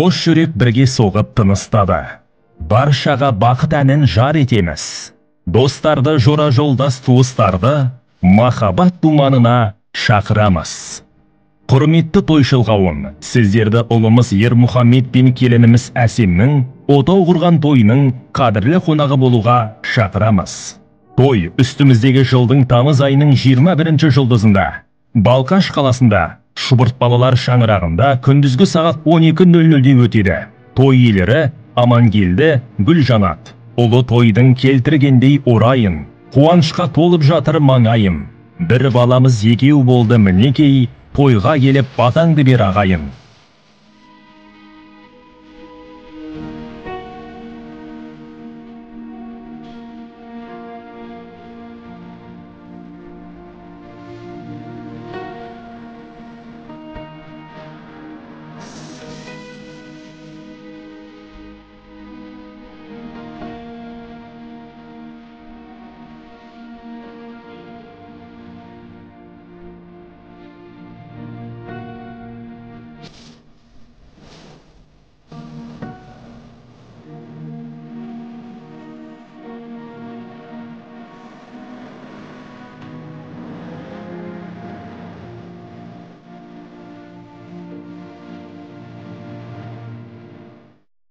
қос жүрек бірге соғып тыныстады. Баршаға бақыт әнін жар етеміз. Достарды, жора жолдас туыстарды махаббат думанына шақырамыз. Құрметті тойшыл қауым, сіздерді ұлымыз Ермұхамед пен келініміз Әсемнің отау құрған тойының қадірлі қонағы болуға шақырамыз. Той үстіміздегі жылдың тамыз айының 21 жұлдызында Балқаш қаласында Шұбырт балалар шаңырағында күндізгі сағат 12:00-де өтеді. Той иелері Амангелді, Гүлжанат. Ұлы тойдың келтіргендей орайын, қуанышқа толып жатыр маңайым. Бір баламыз екеу болды мінекей, тойға келіп батаңды бер ағайын.